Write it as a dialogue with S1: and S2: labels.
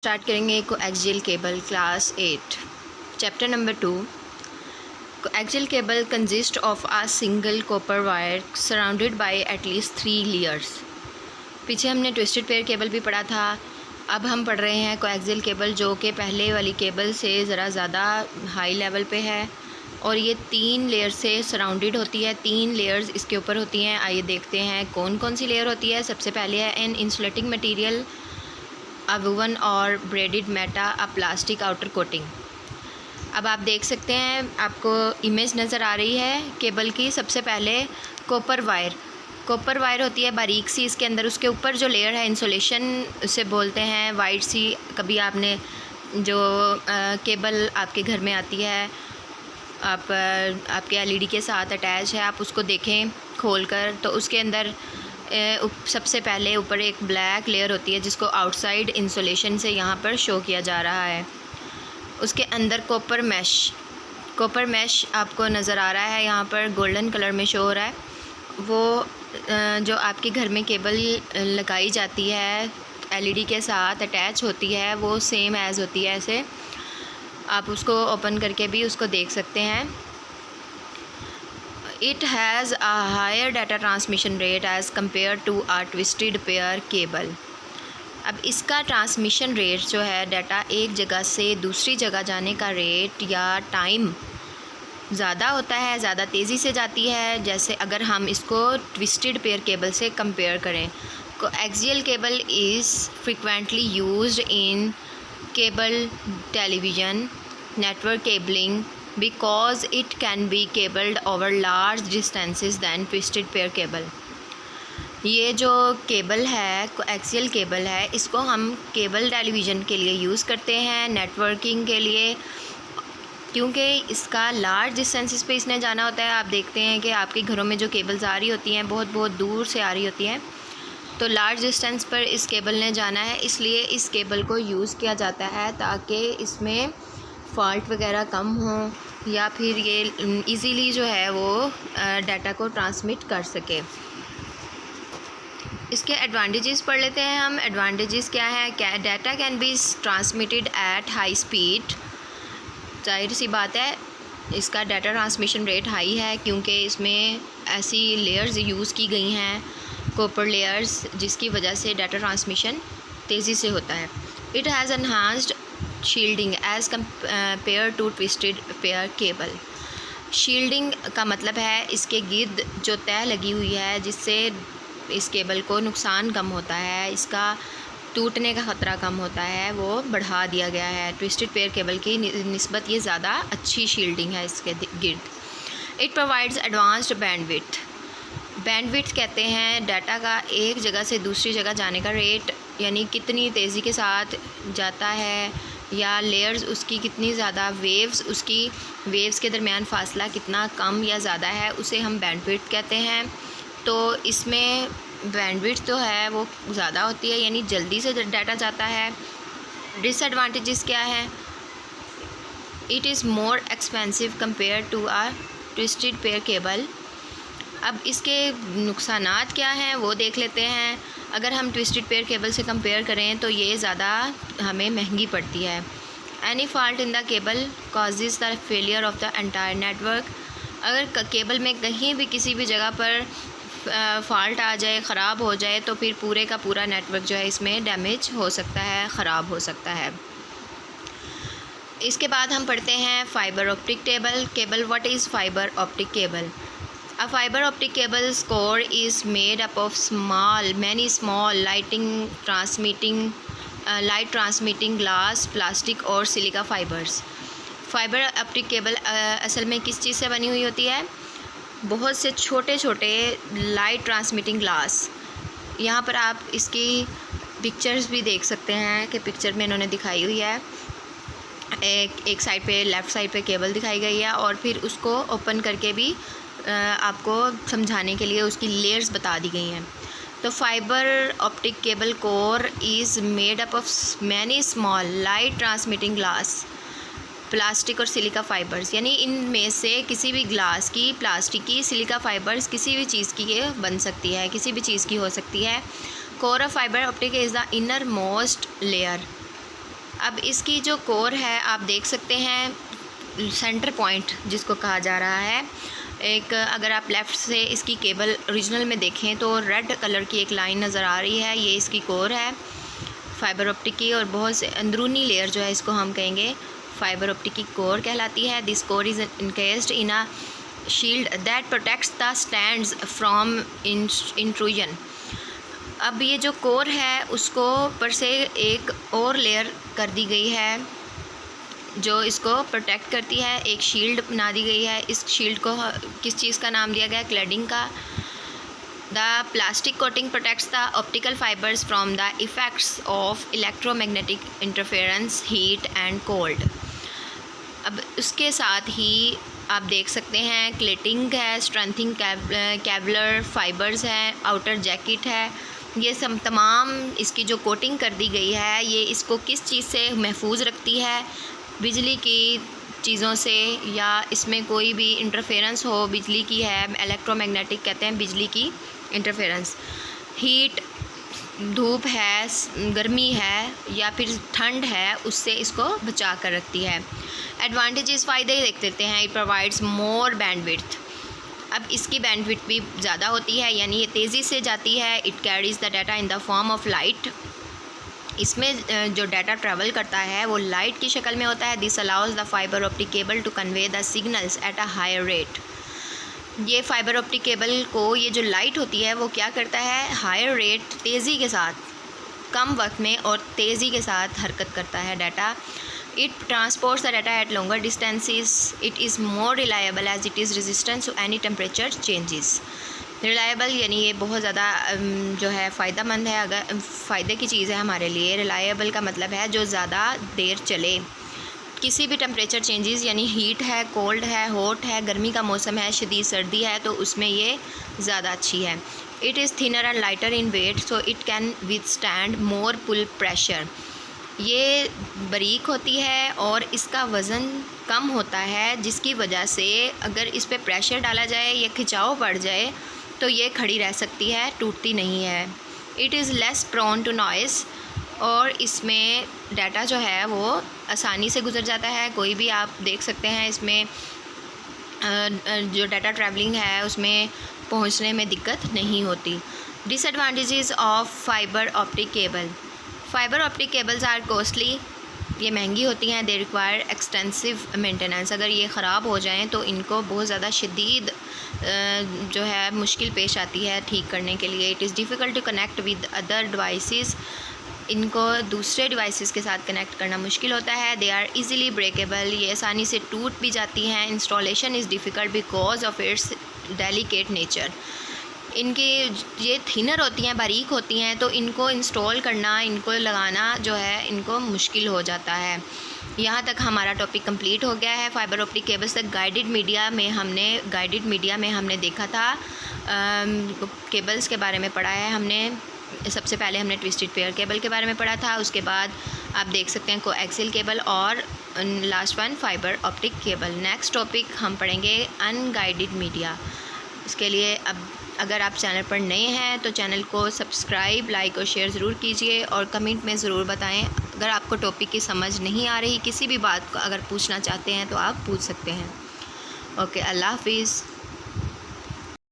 S1: Start करेंगे coaxial cable class 8 chapter number 2। Coaxial cable consist of a single copper wire surrounded by at least 3 layers. पीछे हमने twisted pair cable भी पढ़ा था। अब हम पढ़ रहे हैं कोएक्सियल केबल, जो कि पहले वाली केबल से ज़रा ज़्यादा हाई लेवल पे है और ये 3 लेयर से सराउंडेड होती है। 3 लेयर्स इसके ऊपर होती हैं। आइए देखते हैं कौन कौन सी लेयर होती है। सबसे पहले है an insulating material, a woven और braided metal, a plastic outer coating. अब आप देख सकते हैं, आपको इमेज नज़र आ रही है केबल की। सबसे पहले कॉपर वायर होती है बारीक सी, इसके अंदर उसके ऊपर जो लेयर है इंसुलेशन उसे बोलते हैं वाइट सी। कभी आपने जो केबल आपके घर में आती है, आपके एलईडी के साथ अटैच है, आप उसको देखें खोलकर, तो उसके अंदर सबसे पहले ऊपर एक ब्लैक लेयर होती है जिसको आउटसाइड इंसुलेशन से यहाँ पर शो किया जा रहा है। उसके अंदर कॉपर मैश आपको नज़र आ रहा है, यहाँ पर गोल्डन कलर में शो हो रहा है। वो जो आपके घर में केबल लगाई जाती है एलईडी के साथ अटैच होती है, वो सेम एज़ होती है ऐसे। आप उसको ओपन करके भी उसको देख सकते हैं। It has a higher data transmission rate as compared to a twisted pair cable। अब इसका ट्रांसमिशन रेट जो है, डाटा एक जगह से दूसरी जगह जाने का रेट या टाइम ज़्यादा होता है, ज़्यादा तेज़ी से जाती है। जैसे अगर हम इसको ट्विस्टेड पेयर केबल से कंपेयर करें। Coaxial cable is frequently used in cable television network cabling because it can be cabled over large distances than twisted pair cable। ये जो केबल है, कोएक्सियल केबल है, इसको हम केबल टेलीविज़न के लिए यूज़ करते हैं, नेटवर्किंग के लिए, क्योंकि इसका लार्ज डिस्टेंसेस पे इसने जाना होता है। आप देखते हैं कि आपके घरों में जो केबल्स आ रही होती हैं बहुत बहुत दूर से आ रही होती हैं, तो लार्ज डिस्टेंस पर इस केबल ने जाना है, इसलिए इस केबल को यूज़ किया जाता है ताकि इसमें फ़ॉल्ट वगैरह कम हो या फिर ये इजीली जो है वो डाटा को ट्रांसमिट कर सके। इसके एडवांटेजेस पढ़ लेते हैं हम। एडवांटेजेस क्या है? Data can be transmitted at high speed. जाहिर सी बात है, इसका डाटा ट्रांसमिशन रेट हाई है क्योंकि इसमें ऐसी लेयर्स यूज़ की गई हैं, कॉपर लेयर्स, जिसकी वजह से डाटा ट्रांसमिशन तेज़ी से होता है। It has enhanced shielding as compare to twisted pair cable. Shielding का मतलब है इसके गिर्द जो तह लगी हुई है, जिससे इस केबल को नुकसान कम होता है, इसका टूटने का ख़तरा कम होता है, वो बढ़ा दिया गया है। ट्विस्टेड पेयर केबल की निस्बत ये ज़्यादा अच्छी शील्डिंग है इसके गिर्द। इट प्रोवाइड्स एडवांस्ड बैंडविड्थ कहते हैं डाटा का एक जगह से दूसरी जगह जाने का रेट, यानी कितनी तेज़ी के साथ जाता है, या लेयर्स उसकी कितनी ज़्यादा, वेव्स के दरमियान फासला कितना कम या ज़्यादा है, उसे हम बैंडविड्थ कहते हैं। तो इसमें बैंडविड्थ जो है वो ज़्यादा होती है, यानी जल्दी से डाटा जाता है। डिसएडवांटेजेस क्या है? It is more expensive compare to a twisted pair cable. अब इसके नुकसानात क्या हैं वो देख लेते हैं। अगर हम ट्विस्टेड पेयर केबल से कंपेयर करें तो ये ज़्यादा हमें महंगी पड़ती है। Any fault in the cable causes the failure of the entire network. अगर केबल में कहीं भी किसी भी जगह पर फॉल्ट आ जाए, ख़राब हो जाए, तो फिर पूरे का पूरा नेटवर्क जो है इसमें डैमेज हो सकता है, ख़राब हो सकता है। इसके बाद हम पढ़ते हैं fibre optic cable. What is fibre optic cable? A fiber optic cable's core is made up of many small light transmitting glass, plastic और silica fibres. Fibre optic cable असल में किस चीज़ से बनी हुई होती है? बहुत से छोटे छोटे लाइट ट्रांसमिटिंग ग्लास। यहाँ पर आप इसकी पिक्चर्स भी देख सकते हैं कि पिक्चर में इन्होंने दिखाई हुई है। एक साइड पे, लेफ़्ट साइड पे केबल दिखाई गई है और फिर उसको ओपन करके भी आपको समझाने के लिए उसकी लेयर्स बता दी गई हैं। तो fibre optic cable core is made up of many small light transmitting glass, plastic और सिलिका फाइबर्स, यानी इनमें से किसी भी ग्लास की, प्लास्टिक की, सिलिका फाइबर्स, किसी भी चीज़ की ये बन सकती है, किसी भी चीज़ की हो सकती है। Core of fibre optic is the inner most layer. अब इसकी जो कोर है आप देख सकते हैं, सेंटर पॉइंट जिसको कहा जा रहा है, एक अगर आप लेफ़्ट से इसकी केबल ओरिजिनल में देखें तो रेड कलर की एक लाइन नज़र आ रही है, ये इसकी कोर है फाइबर ऑप्टिक की। और बहुत से अंदरूनी लेयर जो है इसको हम कहेंगे फाइबर ऑप्टिक की कोर कहलाती है। This core is encased in a shield that protects the stands from intrusion. अब ये जो कोर है उसको ऊपर से एक और लेयर कर दी गई है जो इसको प्रोटेक्ट करती है, एक शील्ड बना दी गई है। इस शील्ड को किस चीज़ का नाम दिया गया है? क्लैडिंग का। The plastic coating protects the optical fibres from the effects of electromagnetic interference, heat and cold. अब उसके साथ ही आप देख सकते हैं क्लेटिंग है, स्ट्रेंथिंग कैवलर फाइबर्स हैं, आउटर जैकेट है। ये सब तमाम इसकी जो कोटिंग कर दी गई है ये इसको किस चीज़ से महफूज रखती है? बिजली की चीज़ों से, या इसमें कोई भी इंटरफेरेंस हो बिजली की है, इलेक्ट्रोमैग्नेटिक कहते हैं बिजली की इंटरफेरेंस, हीट धूप है, गर्मी है या फिर ठंड है, उससे इसको बचा कर रखती है। एडवांटेजेस फ़ायदे देख लेते हैं। It provides more bandwidth. अब इसकी बैंडविड्थ भी ज़्यादा होती है, यानी ये तेज़ी से जाती है। It Carey's the data in the form of light. इसमें जो डाटा ट्रैवल करता है वो लाइट की शक्ल में होता है। This allows the fibre optic cable to convey the signals at a higher rate. ये फाइबर ऑप्टिक केबल को ये जो लाइट होती है वो क्या करता है? हायर रेट, तेज़ी के साथ, कम वक्त में और तेज़ी के साथ हरकत करता है data. It transports the data at longer distances. It is more reliable as it is resistance to any temperature changes. Reliable यानी ये बहुत ज़्यादा जो है फ़ायदेमंद है, अगर फ़ायदे की चीज़ है हमारे लिए। रिलायबल का मतलब है जो ज़्यादा देर चले, किसी भी टेम्परेचर चेंजेस, यानी हीट है, कोल्ड है, हॉट है, गर्मी का मौसम है, शदीद सर्दी है, तो उसमें ये ज़्यादा अच्छी है। It is thinner and lighter in weight so it can withstand more pull pressure. ये बारीक होती है और इसका वज़न कम होता है, जिसकी वजह से अगर इस पर प्रेशर डाला जाए या खिंचाव पड़ जाए तो ये खड़ी रह सकती है, टूटती नहीं है। It is less prone to noise. और इसमें डाटा जो है वो आसानी से गुजर जाता है। कोई भी आप देख सकते हैं इसमें जो डाटा ट्रैवलिंग है उसमें पहुंचने में दिक्कत नहीं होती। Disadvantages of fibre optic cable. Fibre optic cables are costly. ये महंगी होती हैं। They require extensive maintenance. अगर ये ख़राब हो जाएं तो इनको बहुत ज़्यादा शदीद जो है मुश्किल पेश आती है ठीक करने के लिए। It is difficult to connect with other devices. इनको दूसरे डिवाइसेस के साथ कनेक्ट करना मुश्किल होता है। They are easily breakable. ये आसानी से टूट भी जाती हैं। Installation is difficult because of its delicate nature. इनकी ये थिनर होती हैं, बारीक होती हैं, तो इनको इंस्टॉल करना, इनको लगाना जो है इनको मुश्किल हो जाता है। यहाँ तक हमारा टॉपिक कंप्लीट हो गया है। फाइबर ऑप्टिक केबल्स तक गाइडेड मीडिया में हमने देखा था, केबल्स के बारे में पढ़ा है हमने। सबसे पहले हमने ट्विस्टेड पेयर केबल के बारे में पढ़ा था, उसके बाद आप देख सकते हैं कोएक्सियल केबल, और last one fibre optic cable. Next topic हम पढ़ेंगे अनगाइडेड मीडिया। इसके लिए अब अगर आप चैनल पर नए हैं तो चैनल को सब्सक्राइब, लाइक और शेयर ज़रूर कीजिए, और कमेंट में ज़रूर बताएं। अगर आपको टॉपिक की समझ नहीं आ रही, किसी भी बात को अगर पूछना चाहते हैं तो आप पूछ सकते हैं। ओके, अल्लाह हाफिज़।